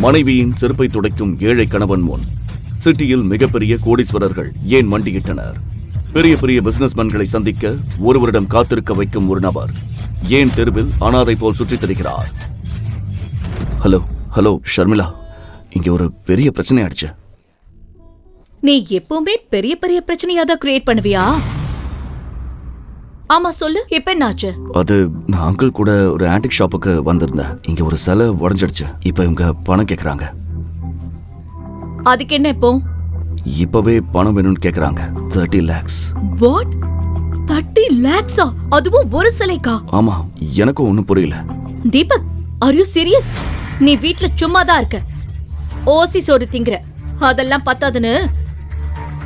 மனைவியின் செருப்பை துடைக்கும் ஏழை கணவன் முன் சிட்டியில் மிகப்பெரிய கோடீஸ்வரர்கள் ஏன் மண்டியிட்டனர்? பெரிய பெரிய பிசினஸ்மேன்களை சந்திக்க ஒருவரிடம் காத்திருக்க வைக்கும் ஒரு நபர் ஏன் தெருவில் அனாதை போல் சுற்றித் திரிகிறார்? ஹலோ ஹலோ ஷர்மிளா, இங்க ஒரு பெரிய பிரச்சனை ஆயிடுச்சு. நீ எப்பவுமே பெரிய பெரிய பிரச்சனையா தான் கிரியேட் பண்ணுவியா? ஆமா சொல்லு, இப்ப என்னாச்சு? அது நான் அங்கிள் கூட ஒரு ஆன்டிக் ஷாப்புக்கு வந்திருந்தேன். இங்க ஒரு சிலை உடைஞ்சிடுச்சு. இப்ப இவங்க பணம் கேக்குறாங்க. அதுக்கு என்ன இப்போ? இப்பவே பணம் வேணும்னு கேக்குறாங்க. 30 lakhs. What? 30 lakhs? அதுவும் ஒரு சிலைக்கா? ஆமா, எனக்கும் ஒண்ணும் புரியல. Deepak, are you serious? நீ வீட்ல சும்மா தான் இருக்க, ஓசி சோறு திங்கற, அதெல்லாம் பத்தாதுன்னு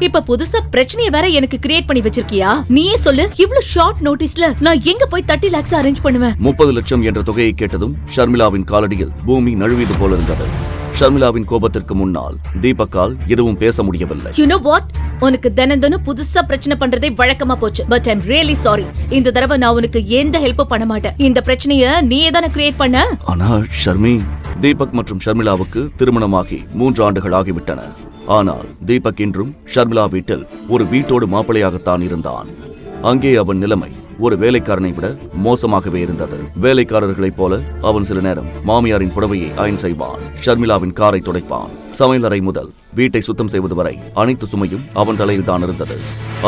இப்ப புதுசா பிரச்சனையை வேற எனக்கு கிரியேட் பண்ணி வச்சிருக்கியா? நீயே சொல்லு, இவ்ளோ ஷார்ட் நோட்டீஸ்ல நான் எங்க போய் 30 lakhs அரேஞ்ச் பண்ணுவேன்? 30 லட்சம் என்ற தொகையை கேட்டதும் ஷர்மிளாவின் காலடியில் பூமி நழுவியது போல இருந்தது. ஷர்மிளாவின் கோபத்திற்கு முன்னால் தீபக்கால் எதுவும் பேச முடியவில்லை. You know what? உனக்கு தினம் புதுசா பிரச்சனை பண்றதே வழக்கமா போச்சு. But I'm really sorry. இந்த தடவை நான் உனக்கு எந்த ஹெல்ப்பும் பண்ண மாட்டேன். இந்த பிரச்சனையை நீயே தானே கிரியேட் பண்ண. ஆனா ஷர்மி, தீபக் மற்றும் ஷர்மிளாவுக்கு திருமணமாகி 3 ஆண்டுகள் ஆகிவிட்டன. ஆனால் தீபக் இன்றும் ஷர்மிளா வீட்டில் ஒரு வீட்டோடு மாப்பிளையாகத்தான் இருந்தான். அங்கே அவன் நிலைமை ஒரு வேலைக்காரனை விட மோசமாகவே இருந்தது. வேலைக்காரர்களைப் போல அவன் சில நேரம் மாமியாரின் புடவையை அயன் செய்வான், ஷர்மிளாவின் காரை துடைப்பான். சமையலறை முதல் வீட்டை சுத்தம் செய்வது வரை அனைத்து சுமையும் அவன் தலையில் தான் இருந்தது.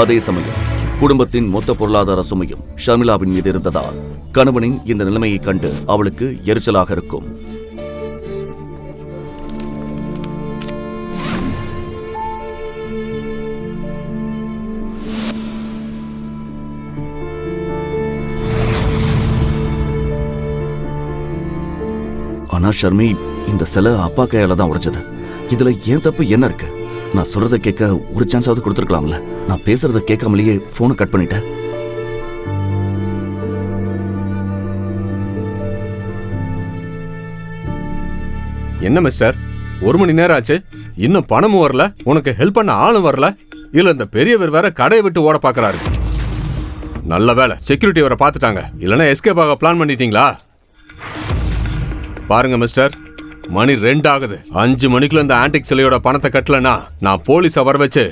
அதே சமயம் குடும்பத்தின் மொத்த பொருளாதார சுமையும் ஷர்மிளாவின் மீது இருந்ததால் கணவனின் இந்த நிலைமையை கண்டு அவளுக்கு எரிச்சலாக இருக்கும். ஆனா ஷர்மி, இந்த சிலை அப்பா கையால தான் உடைச்சது. இதுல ஏன் தப்பு என்ன இருக்கு? நான் சொல்றத கேட்க ஒரு சான்ஸாவது கொடுத்துருக்கலாம்ல. நான் பேசுறத கேட்காமலேயே போனை கட் பண்ணிட்டேன். என்ன மிஸ்டர், 1 மணி நேரம் ஆச்சு, இன்னும் பணமும் வரல, உனக்கு ஹெல்ப் பண்ண ஆளும் வரல. இல்ல இந்த பெரியவர் வேற கடையை விட்டு ஓட பாக்குறாரு. நல்ல வேலை செக்யூரிட்டி வர பாத்துட்டாங்க, இல்லனா எஸ்கேப் ஆக பிளான் பண்ணிட்டீங்களா? பாருங்க மிஸ்டர், மணி 2 ஆகுது. 5 மணிக்குள்ள இந்த ஆன்டிக் சிலையோட பணத்தை கட்டலனா நான் போலீஸை வர வச்சு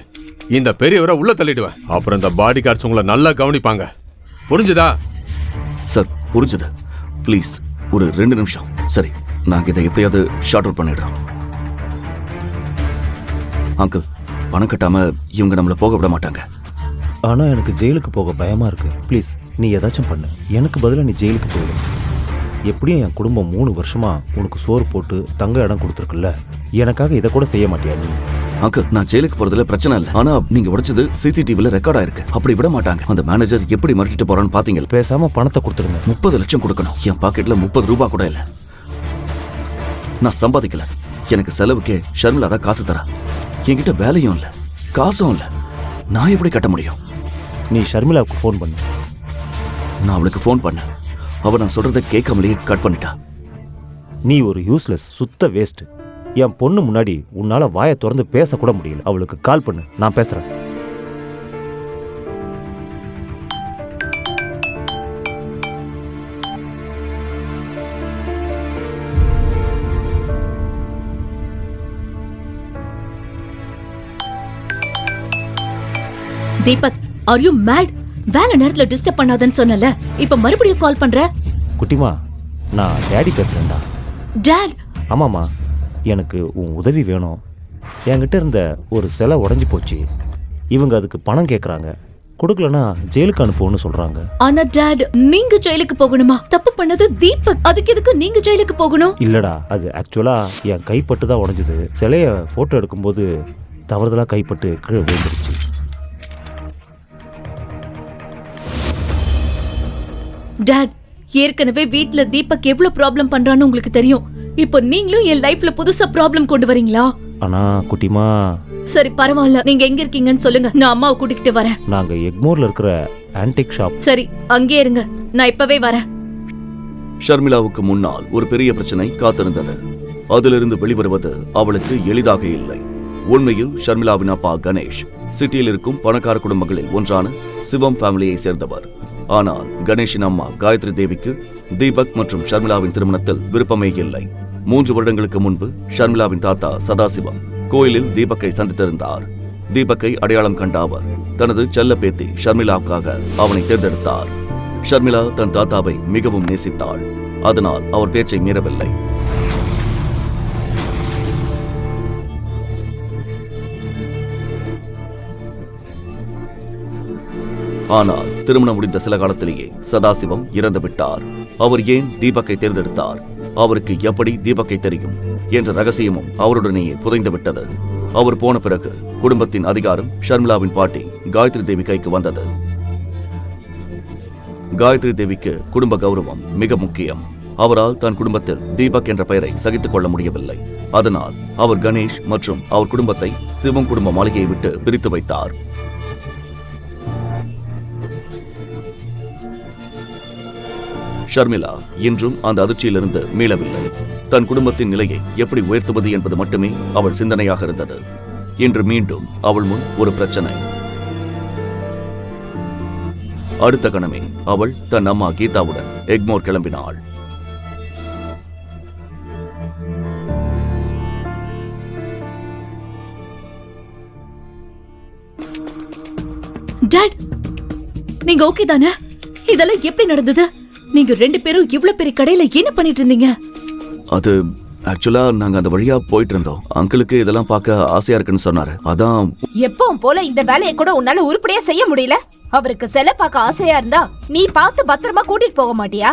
இந்த பெரியவரை உள்ள தள்ளிடுவேன். அப்புறம் இந்த பாடி கார்ட்ஸ் உங்களை நல்லா கவனிப்பாங்க. புரிஞ்சுதா? சார் புரிஞ்சுது. ப்ளீஸ் ஒரு 2 நிமிஷம். சரி, நாங்கள் இதை எப்படியாவது ஷார்ட் அவுட் பண்ணிடுறோம். அங்கிள், பணம் கட்டாம இவங்க நம்மளை போக விட மாட்டாங்க. ஆனா எனக்கு ஜெயிலுக்கு போக பயமா இருக்கு. ப்ளீஸ் நீ ஏதாச்சும் பண்ணு, எனக்கு பதிலாக நீ ஜெயிலுக்கு போயிடு. எப்படியும் என் குடும்பம் 3 வருஷமா உனக்கு சோறு போட்டு தங்க இடம் கொடுத்துருக்குல்ல, எனக்காக இதை கூட செய்ய மாட்டியா நீ? அங்கிள், நான் ஜெயிலுக்கு போறதுல பிரச்சனை இல்லை. ஆனா நீங்க உடைச்சது CCTVல ரெக்கார்ட் ஆயிருக்கு. அப்படி விட மாட்டாங்க. அந்த மேனேஜர் எப்படி மறைச்சிட்டு போறான்னு பாத்தீங்களா? பேசாம பணத்தை கொடுத்துருங்க. 30 லட்சம் கொடுக்கணும். என் பாக்கெட்ல 30 ரூபாய் கூட இல்லை. நான் சம்பாதிக்கல. எனக்கு செலவுக்கே ஷர்மிளா தான் காசு தரா. என்கிட்ட வேலையும் இல்லை, காசும் இல்லை. நான் எப்படி கட்ட முடியும்? நீ ஷர்மிளாவுக்கு ஃபோன் பண்ணு. நான் அவளுக்கு ஃபோன் பண்ணேன். அவ நான் சொல்றதை கேட்காமலேயே கட் பண்ணிட்டா. நீ ஒரு யூஸ்லெஸ், சுத்த வேஸ்ட். என் பொண்ணு முன்னாடி உன்னால வாயை திறந்து பேசக்கூட முடியல. அவளுக்கு கால் பண்ணு, நான் பேசுறேன். Deepak, are you mad? வேலை நேரத்துல டிஸ்டர்ப் பண்ணாதன்னு சொன்னல, இப்ப மறுபடியும் கால் பண்ற? குட்டிமா, நான் டேடி பேசுறேன்டா. டாட்? ஆமாம்மா, எனக்கு உன் உதவி வேணும். என்கிட்ட இருந்த ஒரு சிலை உடஞ்சி போச்சு. இவங்க அதுக்கு பணம் கேட்குறாங்க. கொடுக்கலனா ஜெயிலுக்கு அனுப்புவோன்னு சொல்றாங்க. ஆனா டாட், நீங்க ஜெயிலுக்கு போகணுமா? தப்பு பண்ணது தீபக், அதுக்கு எதுக்கு நீங்க ஜெயிலுக்கு போகணும்? இல்லடா, அது ஆக்சுவலா என் கைப்பட்டு தான் உடஞ்சது. சிலைய போட்டோ எடுக்கும்போது தவறுதலா கைப்பட்டு கீழே விழுந்துருச்சு. டாட், ஏற்கனவே வீட்ல தீபக் எவ்வளவு ப்ராப்ளம் பண்றான்னு உங்களுக்கு தெரியும். இப்போ நீங்களும் என் லைஃப்ல புதுசா ப்ராப்ளம் கொண்டு வரீங்களா? ஆனா குட்டிமா. சரி பரவாயில்ல, நீங்க எங்க இருக்கீங்கன்னு சொல்லுங்க, நான் அம்மாவை கூட்டிக்கிட்டு வரேன். நாங்க எக்மோர்ல இருக்கிற ஆன்டிக் ஷாப். சரி, அங்கே இருங்க, நான் இப்பவே வரேன். ஷர்மிளாவுக்கு முன்னால் ஒரு பெரிய பிரச்சனை காத்திருந்தது. அதிலிருந்து வெளிவருவது அவளுக்கு எளிதாக இல்லை. உண்மையில் ஷர்மிளாவின் அப்பா கணேஷ் சிட்டியில் இருக்கும் பணக்கார குடும்பங்களில் ஒன்றான சிவம் ஃபேமிலியை சேர்ந்தவர். ஆனால் கணேஷின் அம்மா காயத்ரி தேவிக்கு தீபக் மற்றும் ஷர்மிளாவின் திருமணத்தில் விருப்பமே இல்லை. 3 வருடங்களுக்கு முன்பு ஷர்மிளாவின் தாத்தா சதாசிவம் கோயிலில் தீபக்கை சந்தித்திருந்தார். தீபக்கை அடையாளம் கண்ட அவர் தனது செல்ல பேத்தி ஷர்மிளாவுக்காக அவனை தேர்ந்தெடுத்தார். ஷர்மிளா தன் தாத்தாவை மிகவும் நேசித்தாள். அதனால் அவர் பேச்சை மீறவில்லை. ஆனால் திருமணம் முடிந்த சில காலத்திலேயே சதாசிவம் இறந்துவிட்டார். அவர் ஏன் தீபக்கை தேர்ந்தெடுத்தார், அவருக்கு எப்படி தீபக்கை தெரியும் என்ற ரகசியமும் அவருடனேயே புதைந்துவிட்டது. அவர் போன பிறகு குடும்பத்தின் அதிகாரம் ஷர்மிளாவின் பாட்டி காயத்ரி தேவி கைக்கு வந்தது. காயத்ரி தேவிக்கு குடும்ப கௌரவம் மிக முக்கியம். அவரால் தன் குடும்பத்தில் தீபக் என்ற பெயரை சகித்துக் கொள்ள முடியவில்லை. அதனால் அவர் கணேஷ் மற்றும் அவர் குடும்பத்தை சிவம் குடும்ப மாளிகையை விட்டு பிரித்து வைத்தார். ஷர்மிளா இன்றும் அந்த அதிர்ச்சியிலிருந்து மீளவில்லை. தன் குடும்பத்தின் நிலையை எப்படி உயர்த்துவது என்பது மட்டுமே அவள் சிந்தனையாக இருந்தது. இன்று மீண்டும் அவள் முன் ஒரு பிரச்சனை. அடுத்த கணமே அவள் தன் அம்மா கீதாவுடன் எக்மோர் கிளம்பினாள். டாட், நீங்க ஓகே தானே? இதெல்லாம் எப்படி நடந்தது? நீங்க 2 பேரும் இவ்ளோ பெரிய கடையில என்ன பண்ணிட்டு இருந்தீங்க? அது ஆக்சுவலா நாங்க அந்த வழியா போயிட்டு இருந்தோம். அங்கிளுக்கு இதெல்லாம் பார்க்க ஆசையா இருக்குன்னு சொன்னாரு. அதான். எப்பவும் போல இந்த வேலையை கூட உன்னால உருப்படியா செய்ய முடியல. அவருக்கு சிலை பார்க்க ஆசையா இருந்தா நீ பார்த்து பத்திரமா கூட்டிட்டு போக மாட்டியா?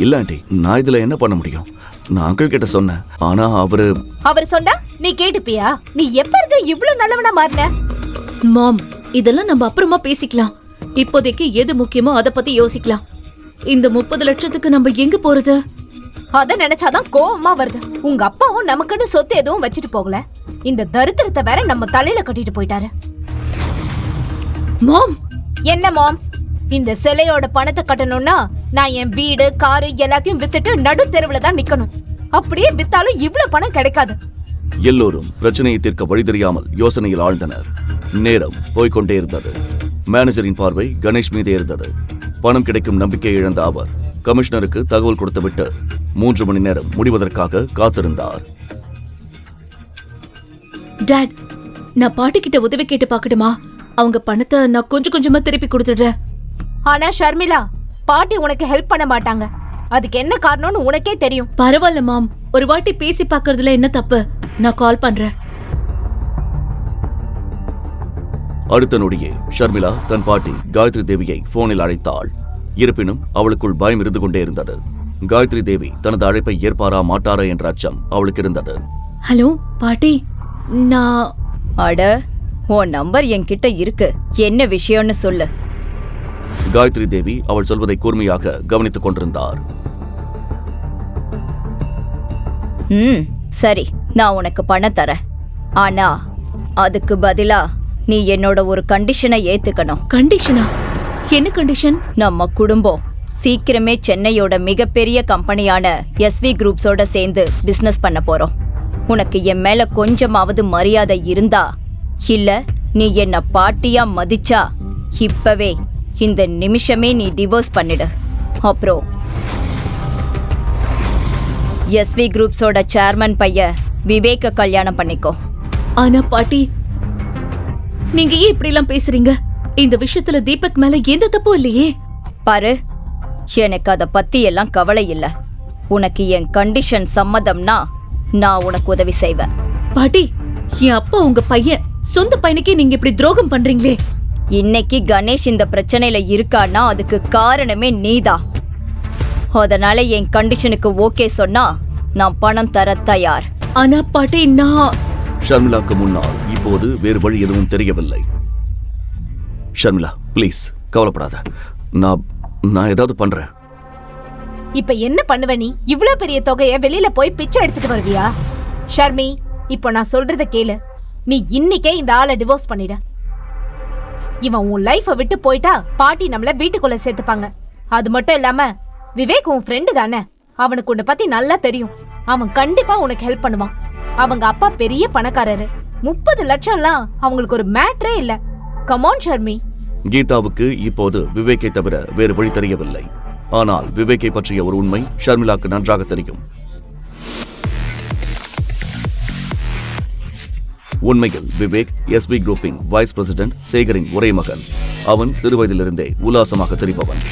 இல்ல ஆண்டி, நான் இதுல என்ன பண்ண முடியும்? நான் அங்கிள் கிட்ட சொன்னேன். ஆனா அவர் சொன்னா நீ கேட்டுப்பியா? நீ எப்ப இருந்து இவ்ளோ நல்லவனா மாறின? மாம், இதெல்லாம் நம்ம அப்புறமா பேசிக்கலாம். இப்போதைக்கு எது முக்கியமோ அத பத்தி யோசிக்கலாம். இந்த 30 லட்சத்துக்கு நம்ம எங்க போறது? அத நினைச்சாதான் கோவமா வருது. உங்க அப்பாவும் நமக்குன்னு சொத்து எதுவும் வச்சுட்டு போகல. இந்த தரித்திரத்தை வேற நம்ம தலையில கட்டிட்டு போயிட்டாரு. மாம், என்ன மாம்? இந்த சிலையோட பணத்தை கட்டணும்னா நான் என் வீடு காரு எல்லாத்தையும் வித்துட்டு நடு தெருவுல தான் நிக்கணும். அப்படியே வித்தாலும் இவ்வளவு பணம் கிடைக்காது. எல்லோரும் பிரச்சனையை தீர்க்க வழி தெரியாமல் யோசனையில் ஆழ்ந்தனர். நேரம் போய்கொண்டே இருந்தது. மேனேஜரின் பார்வை கணேஷ் மீதே இருந்தது. பணம் கிடைக்கும் நம்பிக்கை இழந்த அவர் கமிஷனருக்கு தகவல் கொடுத்துவிட்டு 3 மணி நேரம் முடிவதற்காக காத்திருந்தார். டாட், நான் பாட்டி கிட்ட உதவி கேட்டு பார்க்கட்டுமா? அவங்க பணத்தை நான் கொஞ்சம் கொஞ்சமா திருப்பி கொடுத்துடுறேன். ஆனா ஷர்மிளா, பாட்டி உனக்கு ஹெல்ப் பண்ண மாட்டாங்க. அதுக்கு என்ன காரணம்னு உனக்கே தெரியும். பரவாயில்ல மாம், ஒரு வாட்டி பேசி பார்க்கறதுல என்ன தப்பு? நான் கால் பண்றேன். அடுத்த நொடியே ஷர்மிளா தன் பாட்டி காயத்ரி தேவியை போனில் அழைத்தாள். இருப்பினும் அவளுக்குள் பயம் இருந்து கொண்டே இருந்தது. காயத்ரி தேவி தனது அழைப்பை ஏற்பாரா மாட்டாரா என்ற அச்சம் அவளுக்கு இருந்தது. ஹலோ பாட்டி, நான் அட, உன் நம்பர் என்கிட்ட இருக்கு. என்ன விஷயம்னு சொல்லு. காயத்ரி தேவி அவள் சொல்வதை கூர்மையாக கவனித்துக் கொண்டிருந்தார். சரி, நான் உனக்கு பணம் தரேன். ஆனா அதுக்கு பதிலா நீ என்னோட ஒரு கண்டிஷனை ஏத்துக்கணும். கண்டிஷனா? என்ன கண்டிஷன்? நம்ம குடும்பம் சீக்கிரமே சென்னையோட மிகப்பெரிய கம்பெனியான எஸ்வி குரூப்ஸோட சேர்ந்து பிசினஸ் பண்ண போறோம். உனக்கு என் மேல கொஞ்சமாவது மரியாதை இருந்தா, இல்ல நீ என்ன பாட்டியா மதிச்சா, இப்பவே இந்த நிமிஷமே நீ டிவோர்ஸ் பண்ணிடு. அப்புறம் எஸ்வி குரூப்ஸோட சேர்மன் பையன் விவேக்க கல்யாணம் பண்ணிக்கோ. ஆனா பாட்டி, நீங்க ஏன் இப்படி எல்லாம் பேசுறீங்க? இந்த விஷயத்துல தீபக் மேல எந்த தப்பும் இல்லையே. பாரு, எனக்கு அத பத்தி எல்லாம் கவலை இல்ல. உனக்கு என் கண்டிஷன் சம்மதம்னா நான் உனக்கு உதவி செய்வேன். பாட்டி, என் அப்பா உங்க பையன், சொந்த பையனுக்கே நீங்க இப்படி துரோகம் பண்றீங்களே. இன்னைக்கு கணேஷ் இந்த பிரச்சனையில இருக்கான்னா அதுக்கு காரணமே நீதான். அதனால என் கண்டிஷனுக்கு ஓகே சொன்னா நான் பணம் தர தயார். ஆனா பாட்டி, நான் ஷர்மிளாக்கு முன்னால் இப்போது வேறு வழி எதுவும் தெரியவில்லை. ஷர்மிளா, ப்ளீஸ் கவலைப்படாத. நான் ஏதாவது பண்றேன். இப்ப என்ன பண்ணுவ நீ? இவ்ளோ பெரிய தொகையை வெளியில போய் பிச்சை எடுத்துட்டு வருவியா? ஷர்மி, இப்போ நான் சொல்றத கேளு. நீ இன்னைக்கே இந்த ஆளை டிவோர்ஸ் பண்ணிட. இவன் உன் லைஃபை விட்டு போயிட்டா பாட்டி நம்மள வீட்டுக்குள்ள சேர்த்துப்பாங்க. அது மட்டும் இல்லாம விவேக் உன் ஃப்ரெண்டு தானே. அவனுக்கு உன்னை பத்தி நல்லா தெரியும். அவன் கண்டிப்பா உனக்கு ஹெல்ப் பண்ணுவான். அவங்க அப்பா பெரிய பணக்காரரு. 30 லட்சம்லாம் அவங்களுக்கு ஒரு மேட்ரே இல்ல. கமான் ஷர்மி. கீதாவுக்கு இப்போது விவேக்கை தவிர வேறு வழி தெரியவில்லை. ஆனால் விவேக்கை பற்றிய ஒரு உண்மை ஷர்மிளாக்கு நன்றாக தெரியும். உண்மையில் விவேக் எஸ்வி குரூப்பின் வைஸ் பிரசிடென்ட் சேகரின் ஒரே மகன். அவன் சிறுவயதிலிருந்தே உல்லாசமாக திரிபவன்.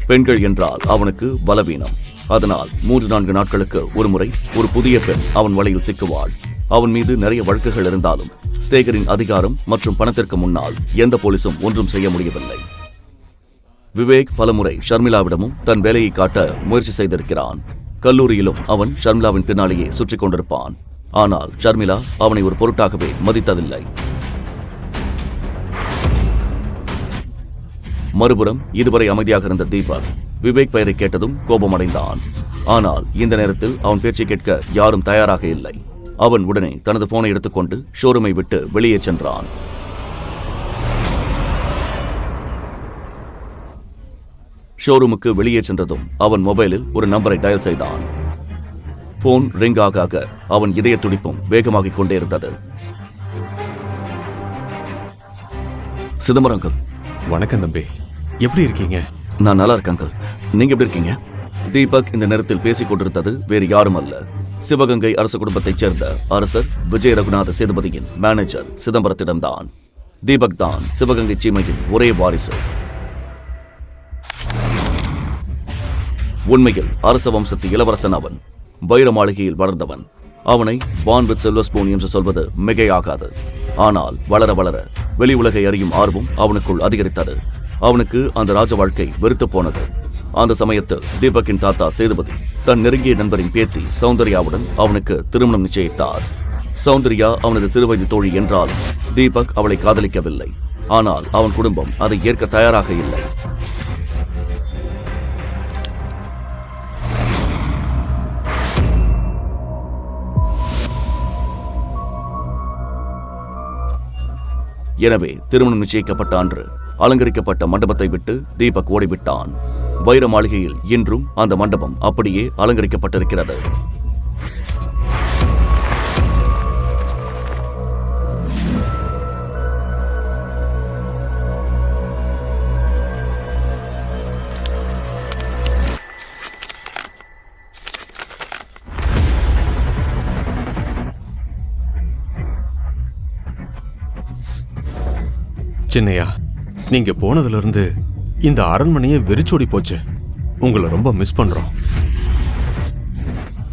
பெண்கள் என்றால் அவனுக்கு பலவீனம். அதனால் 3-4 நாட்களுக்கு ஒருமுறை ஒரு புதிய பெண் அவன் வலையில் சிக்குவாள். அவன் மீது நிறைய வழக்குகள் இருந்தாலும் சேகரின் அதிகாரம் மற்றும் பணத்திற்கு முன்னால் எந்த போலீசும் ஒன்றும் செய்ய முடியவில்லை. விவேக் பலமுறை ஷர்மிளாவிடமும் தன் வேலையை காட்ட முயற்சி செய்திருக்கிறான். கல்லூரியிலும் அவன் ஷர்மிளாவின் பின்னாலேயே சுற்றி கொண்டிருப்பான். ஆனால் ஷர்மிளா அவனை ஒரு பொருட்டாகவே மதித்ததில்லை. மறுபுறம் இதுவரை அமைதியாக இருந்த தீபக் விவேக் பெயரை கேட்டதும் கோபமடைந்தான். ஆனால் இந்த நேரத்தில் அவன் பேச்சை கேட்க யாரும் தயாராக இல்லை. அவன் உடனே தனது போனை எடுத்துக்கொண்டு ஷோரூமை விட்டு வெளியே சென்றான். ஷோரூமுக்கு வெளியே சென்றதும் அவன் மொபைலில் ஒரு நம்பரை டயல் செய்தான். போன் ரிங் ஆக அவன் இதய துடிப்பும் வேகமாகிக் கொண்டே இருந்தது. சிதம்பரம் அங்கிள். வணக்கம் தம்பி, எப்படி இருக்கீங்க? நான் நல்லா இருக்கேன் அங்கிள். நீங்க எப்படி இருக்கீங்க? தீபக் இந்த நேரத்தில் பேசிக் கொண்டிருந்தது வேறு யாரும் அல்ல, சிவகங்கை அரச குடும்பத்தைச் சேர்ந்த அரசர் விஜய ரகுநாத சேதுபதியின் மேனேஜர் சிதம்பரத்திடம்தான். தீபக் தான் சிவகங்கை சீமையின் ஒரே வாரிசு. உண்மையில் அரச வம்சத்து இளவரசன் அவன். வைர மாளிகையில் வளர்ந்தவன். அவனை பான் வித் சில்வர் ஸ்பூன் என்று சொல்வது மிகையாகாது. ஆனால் வளர வளர வெளி உலகை அறியும் ஆர்வம் அவனுக்குள் அதிகரித்தது. அவனுக்கு அந்த ராஜ வாழ்க்கை வெறுத்து போனது. அந்த சமயத்தில் தீபக்கின் தாத்தா சேதுபதி தன் நெருங்கிய நண்பரின் பேத்தி சௌந்தர்யாவுடன் அவனுக்கு திருமணம் நிச்சயித்தார். சௌந்தர்யா அவனது சிறுவயது தோழி என்றாலும் தீபக் அவளை காதலிக்கவில்லை. ஆனால் அவன் குடும்பம் அதை ஏற்க தயாராக இல்லை. எனவே திருமணம் நிச்சயிக்கப்பட்ட அன்று அலங்கரிக்கப்பட்ட மண்டபத்தை விட்டு தீபக் ஓடிவிட்டான். வைர மாளிகையில் இன்றும் அந்த மண்டபம் அப்படியே அலங்கரிக்கப்பட்டிருக்கிறது. சின்னையா, நீங்க போனதுல இருந்து இந்த அரண்மனையே வெறிச்சோடி போச்சு. உங்களை ரொம்ப மிஸ் பண்றோம்.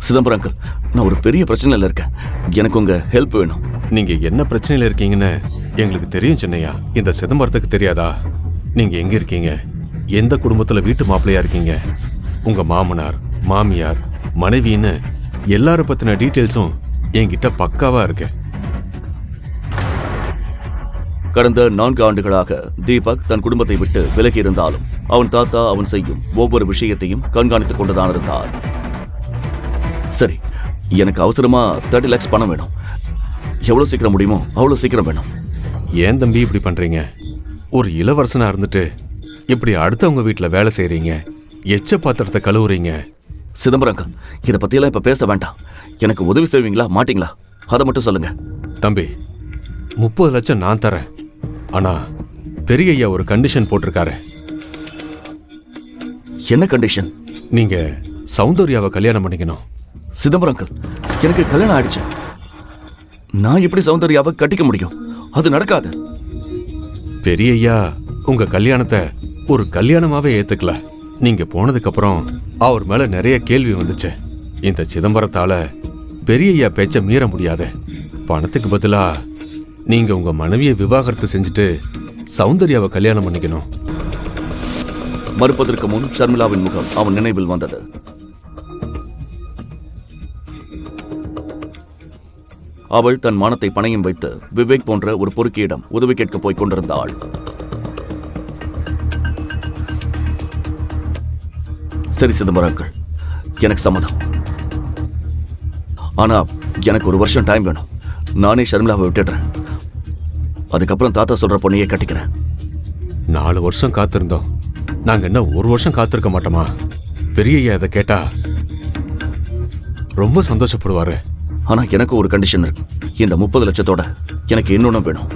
சிதம்பரம் அங்கிள், நான் ஒரு பெரிய பிரச்சனையில் இருக்கேன். எனக்கு உங்க ஹெல்ப் வேணும். நீங்க என்ன பிரச்சனையில இருக்கீங்கன்னு எங்களுக்கு தெரியும் சின்னையா. இந்த சிதம்பரத்துக்கு தெரியாதா நீங்க எங்க இருக்கீங்க, எந்த குடும்பத்துல வீட்டு மாப்பிள்ளையா இருக்கீங்க, உங்க மாமனார் மாமியார் மனைவின்னு எல்லார பத்தின டீட்டெயில்ஸும் என்கிட்ட பக்காவா இருக்கு. கடந்த 4 ஆண்டுகளாக தீபக் தன் குடும்பத்தை விட்டு விலகி இருந்தாலும் அவன் தாத்தா அவன் செய்யும் ஒவ்வொரு விஷயத்தையும் கண்காணித்துக் கொண்டுதான் இருந்தார். சரி, எனக்கு அவசரமா 30 lakhs பணம் வேணும். எவ்வளவு சீக்கிரம் முடியுமோ அவ்வளவு சீக்கிரம் வேணும். ஏன் தம்பி இப்படி பண்றீங்க? ஒரு இளவரசனா இருந்துட்டு இப்படி அடுத்தவங்க வீட்டுல வேலை செய்றீங்க, எச்ச பாத்திரத்தை கழுவுறீங்க. சிதம்பரம் அங்கிள், இதை பத்தியெல்லாம் இப்ப பேச வேண்டாம். எனக்கு உதவி செய்வீங்களா மாட்டீங்களா அதை மட்டும் சொல்லுங்க. தம்பி, 30 லட்சம் நான் தரேன். ஆனா பெரிய ஐயா ஒரு கண்டிஷன் போட்டிருக்காரு. என்ன கண்டிஷன்? நீங்க சௌந்தர்யாவை கல்யாணம் பண்ணிக்கணும். சிதம்பரம் அங்கிள், எனக்கு கல்யாணம் ஆயிடுச்சு. நான் எப்படி சௌந்தர்யாவை கட்டிக்க முடியும்? அது நடக்காது. பெரிய ஐயா உங்க கல்யாணத்தை ஒரு கல்யாணமாவே ஏத்துக்கல. நீங்க போனதுக்கு அப்புறம் அவர் மேல நிறைய கேள்வி வந்துச்சு. இந்த சிதம்பரத்தால பெரிய ஐயா பேச்ச மீற முடியாது. பணத்துக்கு பதிலா நீங்க உங்க மனைவியை விவாகரத்து செஞ்சுட்டு சௌந்தர்யாவை கல்யாணம் பண்ணிக்கணும். மறுப்பதற்கு முன் ஷர்மிளாவின் முகம் அவன் நினைவில் வந்தது. அவள் தன் மானத்தை பணையம் வைத்து விவேக் போன்ற ஒரு பொறுக்கியிடம் உதவி கேட்க போய் கொண்டிருந்தாள். சரி சிதம்பரம் அங்கிள், எனக்கு சம்மதம். ஆனா எனக்கு 1 வருஷம் டைம் வேணும். நானே ஷர்மிளாவை விட்டுடுறேன். அதுக்கப்புறம் தாத்தா சொல்ற பொண்ணையே கட்டிக்கிறேன். 4 வருஷம் காத்திருந்தோம். நாங்க என்ன 1 வருஷம் காத்திருக்க மாட்டோமா? பெரிய ஐயா இதை கேட்டா ரொம்ப சந்தோஷப்படுவாரு. ஆனா எனக்கு ஒரு கண்டிஷன் இருக்கு. இந்த 30 லட்சத்தோட எனக்கு இன்னொன்னு வேணும்.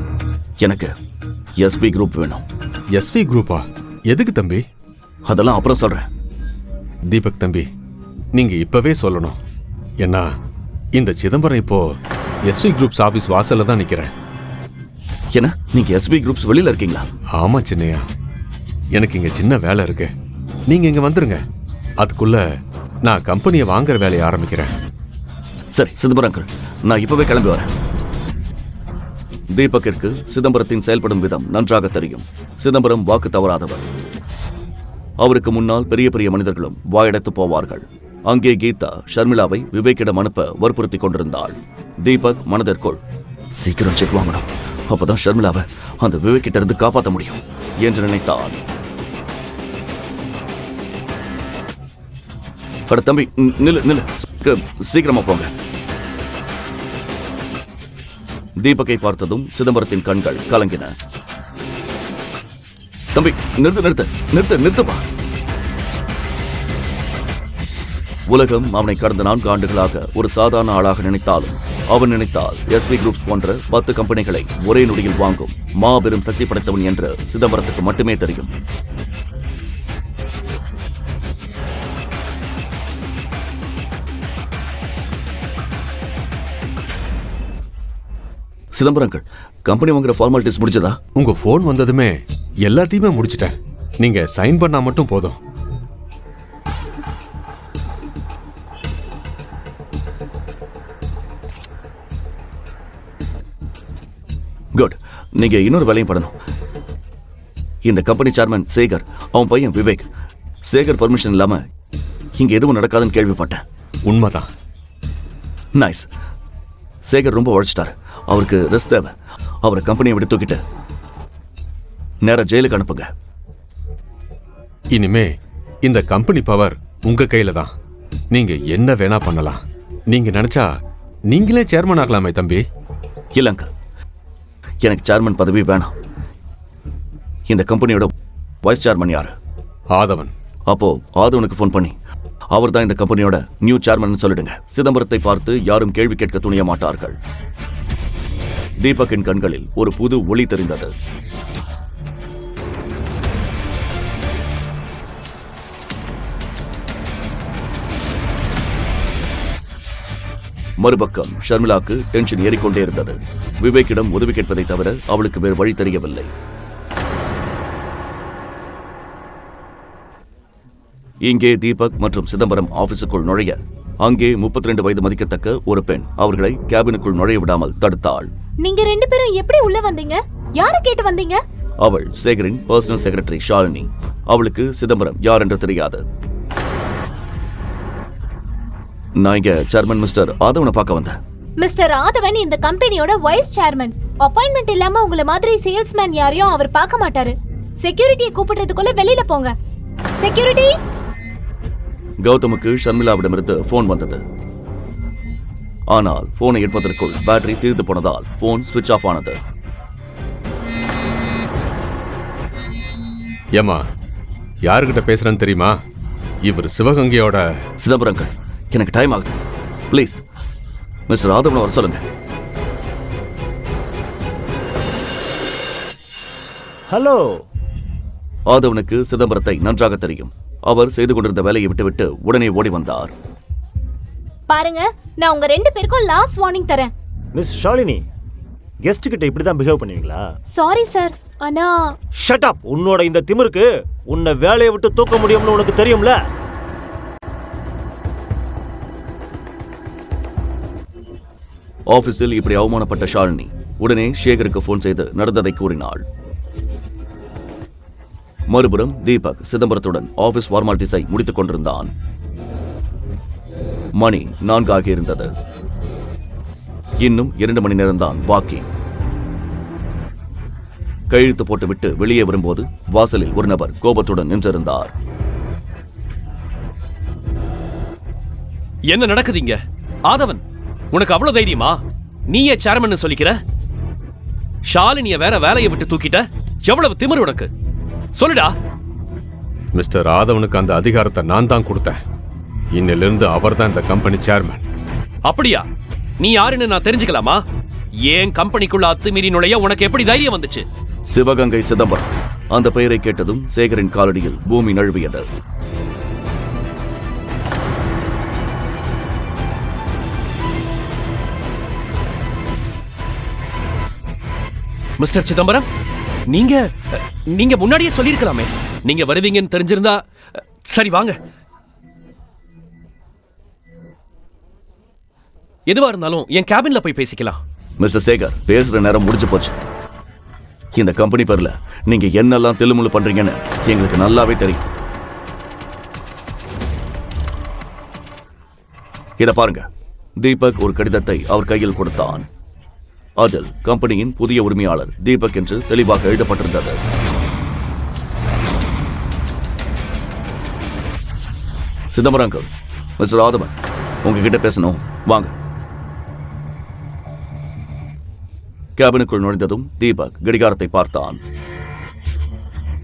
எனக்கு எஸ்பி குரூப் வேணும். எஸ்வி குரூப்பா? எதுக்கு தம்பி? அதெல்லாம் அப்புறம் சொல்றேன். தீபக் தம்பி, நீங்க இப்பவே சொல்லணும். ஏன்னா இந்த சிதம்பரம் இப்போ எஸ்வி குரூப்ஸ் ஆபீஸ் வாசல்ல தான் நிக்கிறேன். என்ன, நீங்க எஸ்பி குரூப்ஸ் வெளியில இருக்கீங்களா? ஆமா சின்னையா, எனக்கு இங்க சின்ன வேலை இருக்கு. நீங்க இங்க வந்துருங்க. அதுக்குள்ள நான் கம்பெனியை வாங்குற வேலையை ஆரம்பிக்கிறேன். சரி சிதம்பரம் அங்கிள், நான் இப்பவே கிளம்பி வரேன். தீபக்கிற்கு சிதம்பரத்தின் செயல்படும் விதம் நன்றாக தெரியும். சிதம்பரம் வாக்கு தவறாதவர். அவருக்கு முன்னால் பெரிய பெரிய மனிதர்களும் வாயடைத்து போவார்கள். அங்கே கீதா ஷர்மிளாவை விவேக்கிடம் அனுப்ப வற்புறுத்தி கொண்டிருந்தாள். தீபக் மனதிற்குள் சீக்கிரம் செக் வாங்கணும், அப்பதான் ஷர்மிளாவை அந்த விவேக்கிட்ட இருந்து காப்பாற்ற முடியும் என்று நினைத்தான். அட தம்பி, நில்லு நில்லு, சீக்கிரமா போங்க. தீபக்கை பார்த்ததும் சிதம்பரத்தின் கண்கள் கலங்கின. தம்பி நிறுத்து நிறுத்து நிறுத்து நிறுத்துப்பா. உலகம் அவனை கடந்த 4 ஆண்டுகளாக ஒரு சாதாரண ஆளாக நினைத்தாலும் அவன் நினைத்தால் எஸ்பி குரூப்ஸ் போன்ற 10 கம்பெனிகளை ஒரே நொடியில் வாங்கும் மாபெரும் சக்தி படைத்தவன் என்று சிதம்பரத்துக்கு மட்டுமே தெரியும். சிதம்பரங்கள், கம்பெனி வாங்குற ஃபார்மாலிட்டிஸ் முடிச்சதா? உங்க போன் வந்ததுமே எல்லாத்தையுமே முடிச்சிட்டேன். நீங்க சைன் பண்ணா மட்டும் போதும். குட். நீங்க இன்னொரு வேலையும் பண்ணணும். இந்த கம்பெனி சேர்மன் சேகர், அவன் பையன் விவேக், சேகர் பர்மிஷன் இல்லாம இங்க எதுவும் நடக்காதுன்னு கேள்விப்பட்டேன். உண்மைதான். நைஸ். சேகர் ரொம்ப உழைச்சிட்டாரு. அவருக்கு ரெஸ்ட் தேவை. அவரை கம்பெனியை விட்டு தூக்கிட்டு நேரா ஜெயிலுக்கு அனுப்புங்க. இனிமே இந்த கம்பெனி பவர் உங்க கையில தான். நீங்க என்ன வேணா பண்ணலாம். நீங்க நினைச்சா நீங்களே சேர்மன் ஆகலாமே தம்பி. இல்லங்க, எனக்கு சேர்மன் பதவி வேணாம். இந்த கம்பெனியோட வைஸ் சேர்மன் யாரு? ஆதவன். அப்போ ஆதவனுக்கு ஃபோன் பண்ணி அவர் தான் இந்த கம்பெனியோட நியூ சேர்மன் சொல்லிடுங்க. சிதம்பரத்தை பார்த்து யாரும் கேள்வி கேட்க துணிய மாட்டார்கள். தீபக்கின் கண்களில் ஒரு புது ஒளி தெரிந்தது. மறுபக்கம் ஷர்மிளாக்கு டென்ஷன் ஏறிக்கொண்டே இருந்தது. விவேக்கிடம் உதவி கேட்பதை தவிர அவளுக்கு வேறு வழி தெரியவில்லை. இங்கே தீபக் மற்றும் சிதம்பரம் ஆபீஸுக்குள் நுழைய அங்கே 32 வயது மதிக்கத்தக்க ஒரு பெண் அவர்களை கேபினுக்குள் நுழைய விடாமல் தடுத்தாள். நீங்க 2 பேரும் எப்படி உள்ள வந்தீங்க? யாரை கேட்டு வந்தீங்க? அவள் சேகரின் பர்சனல் செக்ரட்டரி ஷாலினி. அவளுக்கு சிதம்பரம் யார் என்று தெரியாது. நான் இங்க சேர்மன் மிஸ்டர் ஆதவனை பார்க்க வந்தேன். மிஸ்டர் ஆதவன் இந்த கம்பெனியோட வைஸ் சேர்மன். அப்பாயின்மெண்ட் இல்லாம உங்களை மாதிரி சேல்ஸ்மேன் யாரையும் அவர் பார்க்க மாட்டாரு. செக்யூரிட்டியை கூப்பிடுறதுக்குள்ள வெளியில போங்க. செக்யூரிட்டி. கௌதமுக்கு ஷர்மிளாவிடமிருந்து போன் வந்தது. ஆனால் போனை எடுப்பதற்குள் பேட்டரி தீர்ந்து போனதால் போன் ஸ்விட்ச் ஆஃப் ஆனது. ஏமா, யாருக்கிட்ட பேசுறேன்னு தெரியுமா? இவர் சிவகங்கையோட. சிதம்பரங்கள், எனக்கு டைம் ஆகுது. ப்ளீஸ் மிஸ்டர் ஆதவனை வர சொல்லுங்க. ஹலோ. ஆதவனுக்கு சிதம்பரத்தை நன்றாக தெரியும். அவர் செய்து கொண்டிருந்த வேலையை விட்டுவிட்டு உடனே ஓடி வந்தார். பாருங்க, நான் உங்க 2 பேருக்கும் லாஸ்ட் வார்னிங் தரேன். மிஸ் ஷாலினி, கெஸ்ட் கிட்ட இப்படி தான் பிஹேவ் பண்ணுவீங்களா? சாரி சார், ஆனா ஷட் அப். உன்னோட இந்த திமிருக்கு உன்னை வேலையை விட்டு தூக்க முடியும்னு உனக்கு தெரியும்ல? ஆபீஸில் இப்படி அவமானப்பட்ட ஷாலினி உடனே சேகருக்கு போன் செய்து நடந்ததை கூறினாள். மறுபுறம் தீபக் சிதம்பரத்துடன் ஆபீஸ் ஃபார்மாலிட்டிஸை முடித்துக் கொண்டிருந்தான். மணி 4 ஆகியிருந்தது. இன்னும் 2 மணி நேரம்தான் பாக்கி. கையெழுத்து போட்டுவிட்டு வெளியே வரும்போது வாசலில் ஒரு நபர் கோபத்துடன் நின்றிருந்தார். என்ன நடக்குதுங்க? ஆதவன், உனக்கு அவ்வளவு தைரியமா? நீயே சேர்மன் சொல்லிக்கிற? ஷாலினிய வேற வேலையை விட்டு தூக்கிட்ட? எவ்வளவு திமிரு உனக்கு? சொல்லுடா. மிஸ்டர் ஆதவனுக்கு அந்த அதிகாரத்தை நான் தான் கொடுத்தேன். இன்னிலிருந்து அவர்தான் இந்த கம்பெனி சேர்மன். அப்படியா? நீ யாருன்னு நான் தெரிஞ்சுக்கலாமா? ஏன் கம்பெனிக்குள்ள அத்துமீறி நுழைய உனக்கு எப்படி தைரியம் வந்துச்சு? சிவகங்கை சிதம்பரம். அந்த பெயரை கேட்டதும் சேகரின் காலடியில் பூமி நழுவியது. மிஸ்டர் சிதம்பரம், நீங்க முன்னாடியே சொல்லியிருக்கலாமே. நீங்க வருவீங்கன்னு தெரிஞ்சிருந்தா. சரி வாங்க. எதுவா இருந்தாலும் என் கேபின்ல போய் பேசிக்கலாம். மிஸ்டர் சேகர், பேசுற நேரம் முடிஞ்சு போச்சு. இந்த கம்பெனி பேர்ல நீங்க என்னெல்லாம் தில்லுமுள்ளு பண்றீங்கன்னு எங்களுக்கு நல்லாவே தெரியும். இத பாருங்க. தீபக் ஒரு கடிதத்தை அவர் கையில் கொடுத்தான். அதில் கம்பெனியின் புதிய உரிமையாளர் தீபக் என்று தெளிவாக எழுதப்பட்டிருந்தது. சிதம்பரம் அங்கிள், மிஸ்டர் ஆதவன் உங்ககிட்ட பேசணும், வாங்க. கேபினுக்குள் நுழைந்ததும் தீபக் கடிகாரத்தை பார்த்தான்.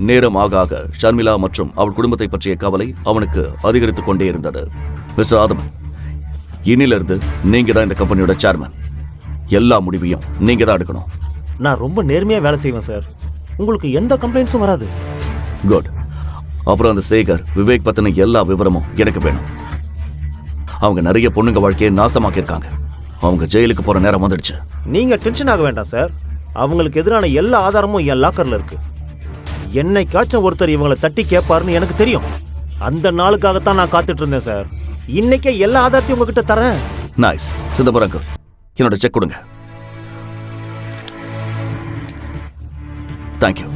நேரம் ஆக ஆக ஷர்மிளா மற்றும் அவள் குடும்பத்தை பற்றிய கவலை அவனுக்கு அதிகரித்துக் கொண்டே இருந்தது. மிஸ்டர் ஆதவன், இன்னிலிருந்து நீங்க தான் இந்த கம்பெனியோட சேர்மன். எல்லா முடிவையும் நீங்க தான் எடுக்கணும். நான் ரொம்ப நேர்மையாக வேலை செய்வேன் சார். உங்களுக்கு எந்த கம்ப்ளைண்ட்ஸும் வராது. குட். அப்புறம் அந்த சேகர், விவேக் பத்தின எல்லா விவரமும் எனக்கு வேணும். அவங்க நிறைய பொண்ணுங்க வாழ்க்கையை நாசமாக்கியிருக்காங்க. அவங்க ஜெயிலுக்கு போற நேரம் வந்துடுச்சு. நீங்க டென்ஷன் ஆக வேண்டாம் சார். அவங்களுக்கு எதிரான எல்லா ஆதாரமும் என் லாக்கர்ல இருக்கு. என்னைக்காச்சும் ஒருத்தர் இவங்களை தட்டி கேட்பாருன்னு எனக்கு தெரியும். அந்த நாளுக்காகத்தான் நான் காத்துட்டு இருந்தேன் சார். இன்னைக்கே எல்லா ஆதாரத்தையும் உங்ககிட்ட தரேன். நைஸ். சிதம்பரம், என்னோட செக் கொடுங்க. தேங்க்யூ.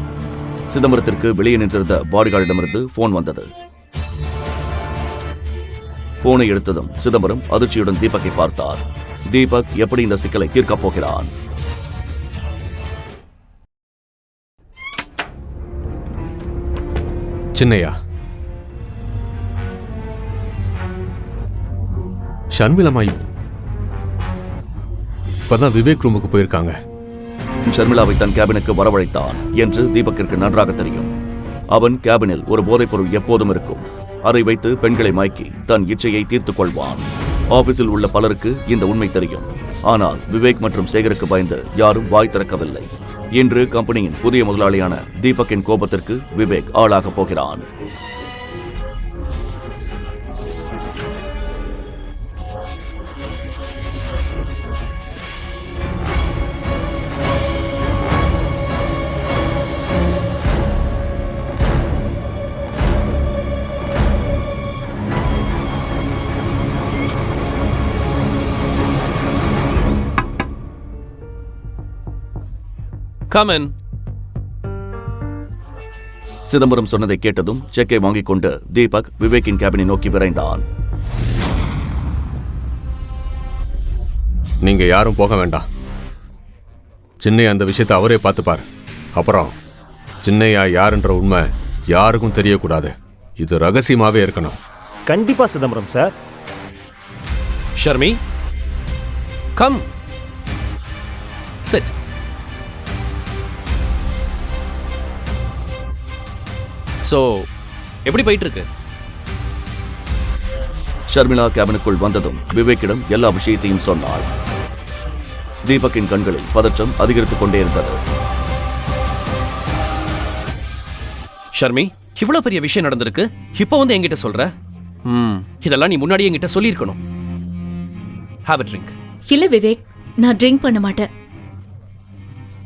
சிதம்பரத்திற்கு வெளியே நின்றிருந்த பாடிகார்டிடமிருந்து போன் வந்தது. போனை எடுத்ததும் சிதம்பரம் அதிர்ச்சியுடன் தீபக்கை பார்த்தார். தீபக் எப்படி இந்த சிக்கலை தீர்க்கப் போகிறான்? சின்னையா, ஷர்மிளா இப்பதான் விவேக் ரூமுக்கு போயிருக்காங்க. ஷர்மிளாவை தன் கேபினுக்கு வரவழைத்தான் என்று தீபக்கிற்கு நன்றாக தெரியும். அவன் கேபினில் ஒரு போதைப்பொருள் எப்போதும் இருக்கும். அதை வைத்து பெண்களை மயக்கி தன் இச்சையை தீர்த்துக் கொள்வான். ஆபீஸில் உள்ள பலருக்கு இந்த உண்மை தெரியும். ஆனால் விவேக் மற்றும் சேகருக்கு பயந்து யாரும் வாய் திறக்கவில்லை. இன்று கம்பெனியின் புதிய முதலாளியான தீபக்கின் கோபத்திற்கு விவேக் ஆளாக போகிறான். Come in. சிதம்பரம் சொன்னதை கேட்டதும் செக்கை வாங்கிக் கொண்டு தீபக் விவேக்கின் கேபினை நோக்கி விரைந்தான். நீங்க யாரும் போக வேண்டாம். சின்னையா அந்த விஷயத்தை அவரே பார்த்துப்பார். அப்புறம் சின்னையா யாருன்ற உண்மை யாருக்கும் தெரியக்கூடாது. இது ரகசியமாவே இருக்கணும். கண்டிப்பா Chidambaram sir. Sharmi, come. Sit. So, எப்படி போயிட்டு இருக்கு? ஷர்மிளா கேபினுக்குள் வந்ததும் விவேக்கிடம் எல்லா விஷயத்தையும் சொன்னாள். தீபக்கின் கண்களில் பதற்றம் அதிகரித்துக் கொண்டே இருந்தது. ஷர்மி, இவ்வளவு பெரிய விஷயம் நடந்திருக்கு, இப்போ வந்து என்கிட்ட சொல்ற? இதெல்லாம் நீ முன்னாடியே என்கிட்ட சொல்லியிருக்கணும். Have a drink. இல்ல விவேக், நான் ட்ரிங்க் பண்ண மாட்டேன்.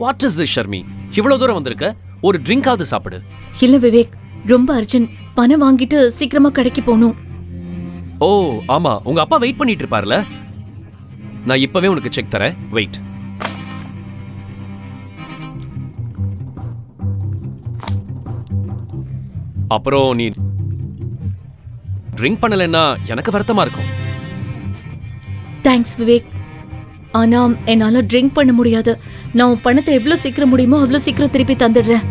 What is this, Sharmi? இவ்வளவு தூரம் வந்திருக்க, ஒரு ட்ரிங்காவது சாப்பிடு. இல்ல விவேக், ரொம்ப அர்ஜென்ட். பணம் வாங்கிட்டு சீக்கிரமா கடைக்கு போகணும். ஓ ஆமா, உங்க அப்பா வெயிட் பண்ணிட்டு இருப்பார்ல. நான் இப்பவே உனக்கு செக் தரேன். வெயிட். அப்புறம் நீ ட்ரிங்க் பண்ணலைன்னா எனக்கு வருத்தமா இருக்கும். தேங்க்ஸ் விவேக். ஆனா என்னால ட்ரிங்க் பண்ண முடியாது. நான் உன் பணத்தை எவ்வளவு சீக்கிரம் முடியுமோ அவ்வளவு சீக்கிரம் திருப்பி தந்துடுறேன்.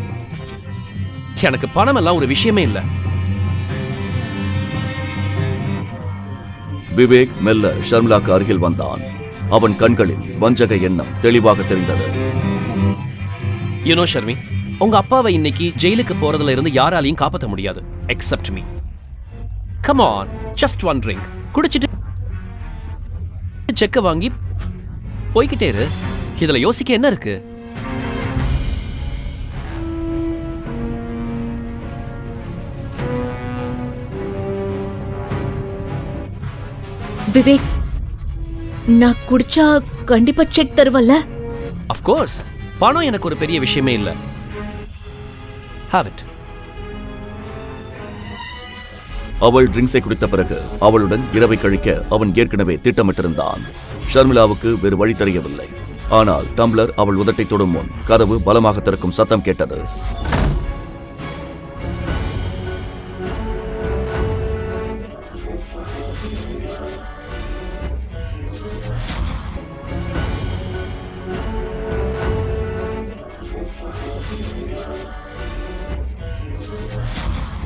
எனக்கு பணம் எல்லாம் ஒரு விஷயமே இல்ல. விவேக் மெல்ல ஷர்மிளாக்கு அருகில் வந்தான். அவன் கண்களில் வஞ்சக எண்ணம் தெளிவாக தெரிந்தது. யூனோ ஷர்மி, உங்க அப்பாவை இன்னைக்கு ஜெயிலுக்கு போறதுல இருந்து யாராலையும் காப்பாற்ற முடியாது accept me. Come on, just one drink. குடிச்சிட்டு செக்க வாங்கி போய்கிட்டே இரு. இதுல யோசிக்க என்ன இருக்கு? விவேக், நான் குடிச்சா கண்டிப்பா செக் தருவல்ல? Of course. பணம் எனக்கு ஒரு பெரிய விஷயமே இல்ல. Have it. அவள் ட்ரிங்க்ஸை குடித்த பிறகு அவளுடன் இரவை கழிக்க அவன் ஏற்கனவே திட்டமிட்டிருந்தான். ஷர்மிளாவுக்கு வேறு வழி தெரியவில்லை. ஆனால் டம்ளர் அவள் உதட்டை தொடும் முன் கதவு பலமாக திறக்கும் சத்தம் கேட்டது.